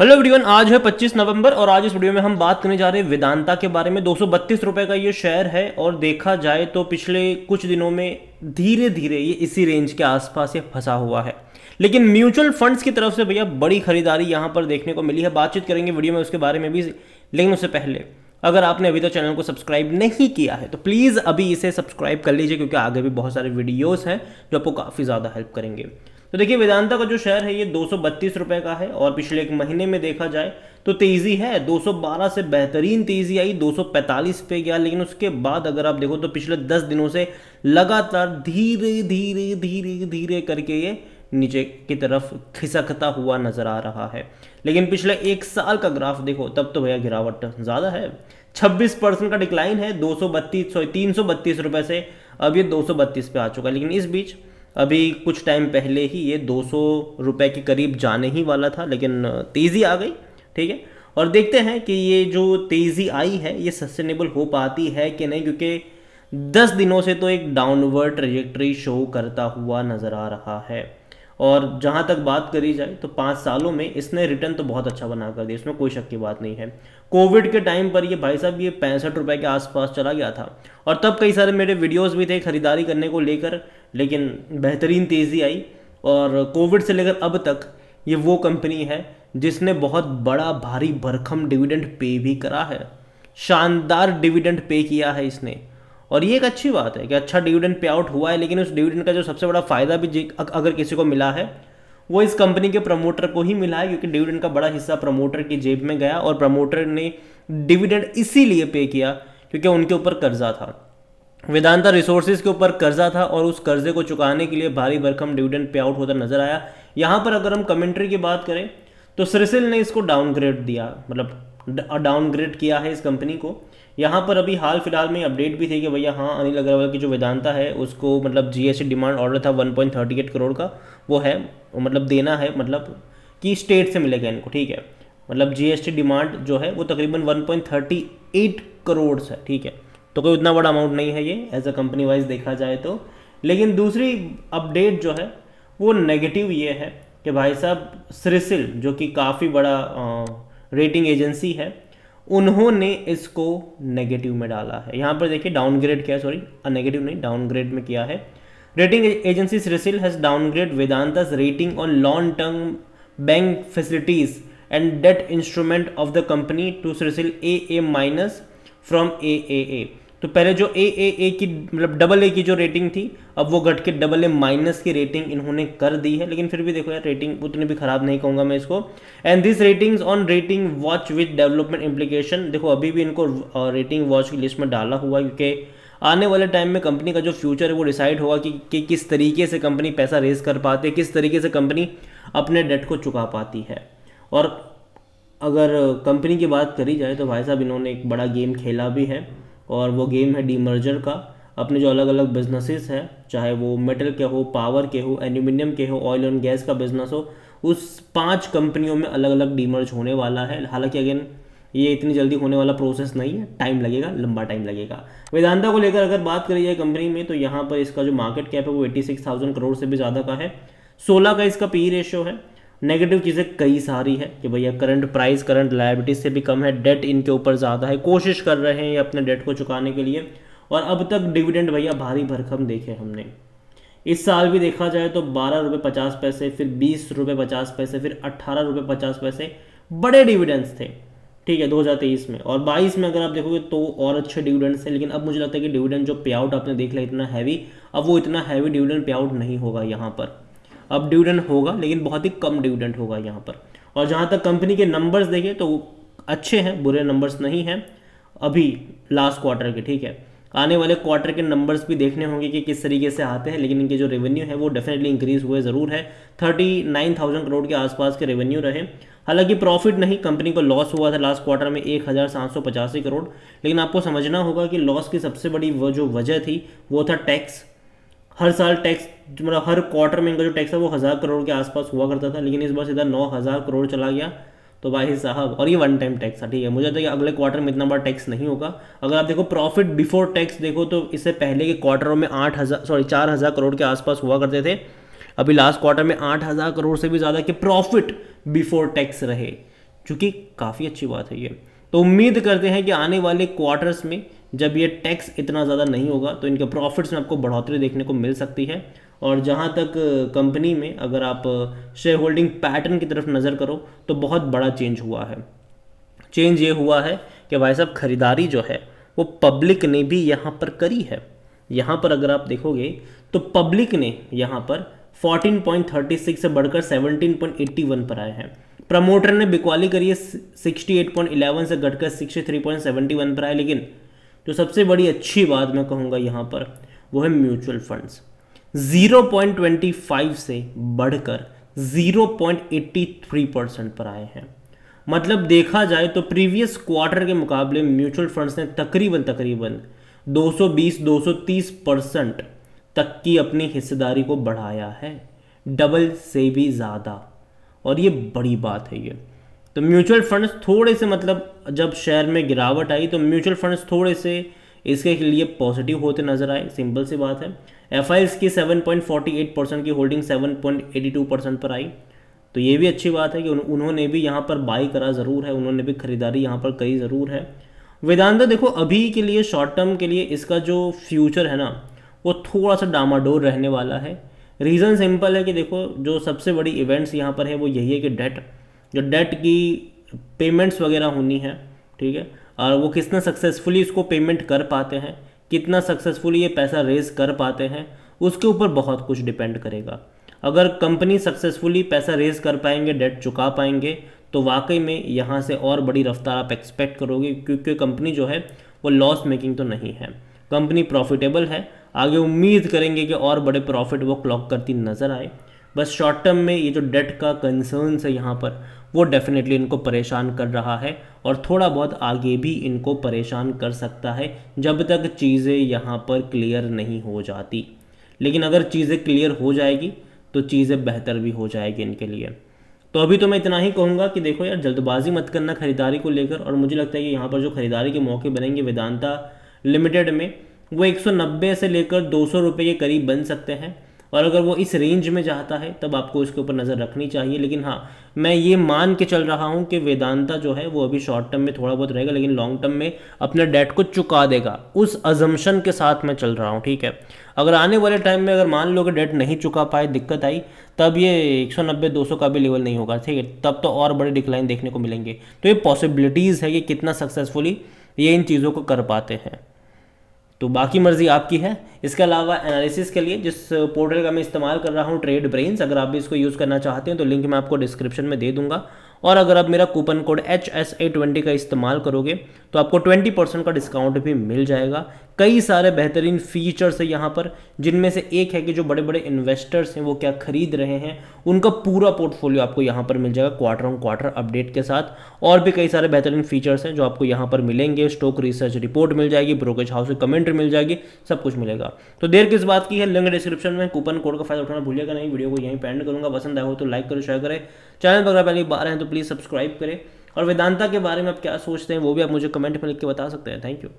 Hello everyone, आज है 25 नवंबर और आज इस वीडियो में हम बात करने जा रहे हैं वेदांता के बारे में। 232 रुपए का ये शेयर है और देखा जाए तो पिछले कुछ दिनों में धीरे धीरे ये इसी रेंज के आसपास ये फंसा हुआ है, लेकिन म्यूचुअल फंड्स की तरफ से भैया बड़ी खरीदारी यहाँ पर देखने को मिली है। बातचीत करेंगे वीडियो में उसके बारे में भी, लेकिन उससे पहले अगर आपने अभी तक चैनल को सब्सक्राइब नहीं किया है तो प्लीज़ अभी इसे सब्सक्राइब कर लीजिए, क्योंकि आगे भी बहुत सारे वीडियोस हैं जो आपको काफ़ी ज़्यादा हेल्प करेंगे। तो देखिए, वेदांता का जो शेयर है ये 232 रुपए का है और पिछले एक महीने में देखा जाए तो तेज़ी है। 212 से बेहतरीन तेज़ी आई, 245 पे गया, लेकिन उसके बाद अगर आप देखो तो पिछले 10 दिनों से लगातार धीरे धीरे धीरे धीरे करके ये नीचे की तरफ खिसकता हुआ नजर आ रहा है। लेकिन पिछले एक साल का ग्राफ देखो तब तो भैया गिरावट ज़्यादा है, 26% का डिक्लाइन है। 332 रुपए से अब ये 232 पे आ चुका है। लेकिन इस बीच अभी कुछ टाइम पहले ही ये 200 रुपए के करीब जाने ही वाला था, लेकिन तेज़ी आ गई। ठीक है, और देखते हैं कि ये जो तेज़ी आई है ये सस्टेनेबल हो पाती है कि नहीं, क्योंकि 10 दिनों से तो एक डाउनवर्ड ट्रेजेक्टरी शो करता हुआ नज़र आ रहा है। और जहाँ तक बात करी जाए तो 5 सालों में इसने रिटर्न तो बहुत अच्छा बना कर दिया, इसमें कोई शक की बात नहीं है। कोविड के टाइम पर ये भाई साहब ये 65 रुपए के आसपास चला गया था और तब कई सारे मेरे वीडियोस भी थे खरीदारी करने को लेकर, लेकिन बेहतरीन तेज़ी आई। और कोविड से लेकर अब तक ये वो कंपनी है जिसने बहुत बड़ा भारी भरकम डिविडेंड पे भी करा है, शानदार डिविडेंड पे किया है इसने। और ये एक अच्छी बात है कि अच्छा डिविडेंड पे आउट हुआ है, लेकिन उस डिविडेंड का जो सबसे बड़ा फ़ायदा भी अगर किसी को मिला है वो इस कंपनी के प्रमोटर को ही मिला है, क्योंकि डिविडेंड का बड़ा हिस्सा प्रमोटर की जेब में गया और प्रमोटर ने डिविडेंड इसीलिए पे किया क्योंकि उनके ऊपर कर्जा था, वेदांता रिसोर्सेज के ऊपर कर्जा था और उस कर्जे को चुकाने के लिए भारी भरकम डिविडेंड पे आउट होता नजर आया। यहाँ पर अगर हम कमेंट्री की बात करें तो क्रिसिल ने इसको डाउनग्रेड दिया, मतलब डाउनग्रेड किया है इस कंपनी को। यहाँ पर अभी हाल फिलहाल में अपडेट भी थी कि भैया हाँ, अनिल अग्रवाल की जो वेदांता है उसको मतलब जीएसटी डिमांड ऑर्डर था 1.38 करोड़ का, वो है मतलब देना है, मतलब कि स्टेट से मिलेगा इनको। ठीक है, मतलब जीएसटी डिमांड जो है वो तकरीबन 1.38 करोड़ है। ठीक है, तो कोई उतना बड़ा अमाउंट नहीं है ये एज अ कंपनी वाइज देखा जाए तो। लेकिन दूसरी अपडेट जो है वो नेगेटिव ये है कि भाई साहब क्रिसिल जो कि काफ़ी बड़ा रेटिंग एजेंसी है, उन्होंने इसको नेगेटिव में डाला है। यहाँ पर देखिए डाउनग्रेड किया है, सॉरी नेगेटिव नहीं, डाउनग्रेड में किया है। Rating agency CRISIL has downgrade Vedanta's rating on long term bank facilities and debt instrument of the company to CRISIL AA- from AAA। तो पहले जो AAA की मतलब AA की जो रेटिंग थी, अब वो घट के AA- की रेटिंग इन्होंने कर दी है। लेकिन फिर भी देखो यार, रेटिंग उतनी भी खराब नहीं कहूँगा मैं इसको। And this ratings on rating watch with development implication, देखो अभी भी इनको रेटिंग वॉच की लिस्ट में डाला हुआ है, क्योंकि आने वाले टाइम में कंपनी का जो फ्यूचर है वो डिसाइड होगा कि किस तरीके से कंपनी पैसा रेज कर पाती है, किस तरीके से कंपनी अपने डेट को चुका पाती है। और अगर कंपनी की बात करी जाए तो भाई साहब इन्होंने एक बड़ा गेम खेला भी है, और वो गेम है डीमर्जर का। अपने जो अलग अलग बिजनेसेस हैं, चाहे वो मेटल के हो, पावर के हो, एल्यूमिनियम के हो, ऑयल एंड गैस का बिजनेस हो, उस 5 कंपनियों में अलग अलग डीमर्ज होने वाला है। हालांकि अगेन ये इतनी जल्दी होने वाला प्रोसेस नहीं है, टाइम लगेगा, लंबा टाइम लगेगा। वेदांता को लेकर अगर बात करी जाए कंपनी में, तो यहाँ पर इसका जो मार्केट कैप है वो 86,000 करोड़ से भी ज़्यादा का है। 16 का इसका पी रेशियो है। नेगेटिव चीज़ें कई सारी है कि भैया करंट प्राइस करंट लायबिलिटीज से भी कम है, डेट इनके ऊपर ज़्यादा है, कोशिश कर रहे हैं ये अपने डेट को चुकाने के लिए। और अब तक डिविडेंड भैया भारी भरकम देखे हमने। इस साल भी देखा जाए तो 12 रुपये 50 पैसे, फिर 20 रुपये 50 पैसे, फिर 18 रुपये 50 पैसे बड़े डिविडेंड्स थे। ठीक है, 2023 में और 22 में अगर आप देखोगे तो और अच्छे डिविडेंड्स थे। लेकिन अब मुझे लगता है कि डिविडेंड जो पे आउट आपने देख लिया इतना हैवी, अब वो इतना हैवी डिविडेंड पे आउट नहीं होगा यहाँ पर। अब डिविडेंड होगा लेकिन बहुत ही कम डिविडेंड होगा यहाँ पर। और जहाँ तक कंपनी के नंबर्स देखें तो अच्छे हैं, बुरे नंबर्स नहीं हैं अभी लास्ट क्वार्टर के। ठीक है, आने वाले क्वार्टर के नंबर्स भी देखने होंगे कि किस तरीके से आते हैं, लेकिन इनके जो रेवेन्यू है वो डेफिनेटली इंक्रीज हुए ज़रूर है। 39,000 करोड़ के आसपास के रेवेन्यू रहे। हालांकि प्रॉफिट नहीं, कंपनी को लॉस हुआ था लास्ट क्वार्टर में 1,785 करोड़। लेकिन आपको समझना होगा कि लॉस की सबसे बड़ी जो वजह थी वो था टैक्स। हर साल टैक्स मतलब हर क्वार्टर में इनका जो टैक्स है वो 1000 करोड़ के आसपास हुआ करता था, लेकिन इस बार सीधा 9,000 करोड़ चला गया। तो भाई साहब, और ये वन टाइम टैक्स था। ठीक है, मुझे लगता है कि अगले क्वार्टर में इतना बड़ा टैक्स नहीं होगा। अगर आप देखो प्रॉफिट बिफोर टैक्स देखो तो इससे पहले के क्वार्टरों में 4,000 करोड़ के आसपास हुआ करते थे। अभी लास्ट क्वार्टर में 8,000 करोड़ से भी ज़्यादा के प्रॉफिट बिफोर टैक्स रहे। क्योंकि काफ़ी अच्छी बात है ये। तो उम्मीद करते हैं कि आने वाले क्वार्टर्स में जब ये टैक्स इतना ज़्यादा नहीं होगा तो इनके प्रॉफिट्स में आपको बढ़ोतरी देखने को मिल सकती है। और जहाँ तक कंपनी में अगर आप शेयर होल्डिंग पैटर्न की तरफ नज़र करो तो बहुत बड़ा चेंज हुआ है। चेंज ये हुआ है कि भाई साहब खरीदारी जो है वो पब्लिक ने भी यहाँ पर करी है। यहाँ पर अगर आप देखोगे तो पब्लिक ने यहाँ पर 14.36 से बढ़कर 17.81 पर आए हैं। प्रमोटर ने बिकवाली करी है 68.11 से घटकर 63.71 पर आए। लेकिन जो सबसे बड़ी अच्छी बात मैं कहूँगा यहाँ पर वो है म्यूचुअल फंड्स 0.25 से बढ़कर 0.83% पर आए हैं। मतलब देखा जाए तो प्रीवियस क्वार्टर के मुकाबले म्यूचुअल फंड्स ने तकरीबन 220-230% तक की अपनी हिस्सेदारी को बढ़ाया है, डबल से भी ज़्यादा। और ये बड़ी बात है ये। तो म्यूचुअल फंड्स थोड़े से मतलब जब शेयर में गिरावट आई तो म्यूचुअल फंड्स थोड़े से इसके लिए पॉजिटिव होते नजर आए, सिंपल सी बात है। एफआईज की 7.48% की होल्डिंग 7.82% पर आई। तो ये भी अच्छी बात है कि उन्होंने भी यहाँ पर बाई करा ज़रूर है, उन्होंने भी खरीदारी यहाँ पर करी ज़रूर है। वेदांता देखो अभी के लिए शॉर्ट टर्म के लिए इसका जो फ्यूचर है ना वो थोड़ा सा डामाडोल रहने वाला है। रीज़न सिंपल है कि देखो जो सबसे बड़ी इवेंट्स यहाँ पर है वो यही है कि डेट की पेमेंट्स वगैरह होनी है, ठीक है। और वो कितना सक्सेसफुली इसको पेमेंट कर पाते हैं, कितना सक्सेसफुली ये पैसा रेज कर पाते हैं, उसके ऊपर बहुत कुछ डिपेंड करेगा। अगर कंपनी सक्सेसफुली पैसा रेज कर पाएंगे, डेट चुका पाएंगे, तो वाकई में यहाँ से और बड़ी रफ्तार आप एक्सपेक्ट करोगे, क्योंकि कंपनी जो है वो लॉस मेकिंग तो नहीं है, कंपनी प्रॉफिटेबल है। आगे उम्मीद करेंगे कि और बड़े प्रॉफिट वो क्लॉक करती नज़र आए। बस शॉर्ट टर्म में ये जो डेट का कंसर्न्स है यहाँ पर वो डेफिनेटली इनको परेशान कर रहा है और थोड़ा बहुत आगे भी इनको परेशान कर सकता है जब तक चीज़ें यहाँ पर क्लियर नहीं हो जाती। लेकिन अगर चीज़ें क्लियर हो जाएगी तो चीज़ें बेहतर भी हो जाएगी इनके लिए। तो अभी तो मैं इतना ही कहूँगा कि देखो यार, जल्दबाजी मत करना खरीदारी को लेकर। और मुझे लगता है कि यहाँ पर जो खरीदारी के मौके बनेंगे वेदांता लिमिटेड में वो 190 से लेकर 200 रुपये के करीब बन सकते हैं। और अगर वो इस रेंज में जाता है तब आपको इसके ऊपर नज़र रखनी चाहिए। लेकिन हाँ, मैं ये मान के चल रहा हूँ कि वेदांता जो है वो अभी शॉर्ट टर्म में थोड़ा बहुत रहेगा, लेकिन लॉन्ग टर्म में अपने डेट को चुका देगा, उस अजम्पशन के साथ मैं चल रहा हूँ, ठीक है। अगर आने वाले टाइम में अगर मान लो कि डेट नहीं चुका पाए, दिक्कत आई, तब ये 190-200 का भी लेवल नहीं होगा, ठीक है। तब तो और बड़े डिक्लाइन देखने को मिलेंगे। तो ये पॉसिबिलिटीज़ है कि कितना सक्सेसफुली ये इन चीज़ों को कर पाते हैं। तो बाकी मर्जी आपकी है। इसके अलावा एनालिसिस के लिए जिस पोर्टल का मैं इस्तेमाल कर रहा हूँ, ट्रेड ब्रेन्स, अगर आप भी इसको यूज़ करना चाहते हैं तो लिंक मैं आपको डिस्क्रिप्शन में दे दूंगा। और अगर आप मेरा कूपन कोड HSA20 का इस्तेमाल करोगे तो आपको 20% का डिस्काउंट भी मिल जाएगा। कई सारे बेहतरीन फीचर्स है यहाँ पर, जिनमें से एक है कि जो बड़े बड़े इन्वेस्टर्स हैं वो क्या खरीद रहे हैं, उनका पूरा पोर्टफोलियो आपको यहाँ पर मिल जाएगा क्वार्टर ऑन क्वार्टर अपडेट के साथ। और भी कई सारे बेहतरीन फीचर्स हैं जो आपको यहाँ पर मिलेंगे। स्टॉक रिसर्च रिपोर्ट मिल जाएगी, ब्रोकरेज हाउस की कमेंट्री मिल जाएगी, सब कुछ मिलेगा। तो देर किस बात की है, लिंक डिस्क्रिप्शन में, कूपन कोड का फायदा उठाना भूलिएगा नहीं। वीडियो को यहीं पे एंड करूँगा। पसंद आया हो तो लाइक करें, शेयर करें। चैनल पर अगर पहली बार हैं तो प्लीज़ सब्सक्राइब करें। और वेदांता के बारे में आप क्या सोचते हैं वो भी आप मुझे कमेंट में लिख के बता सकते हैं। Thank you.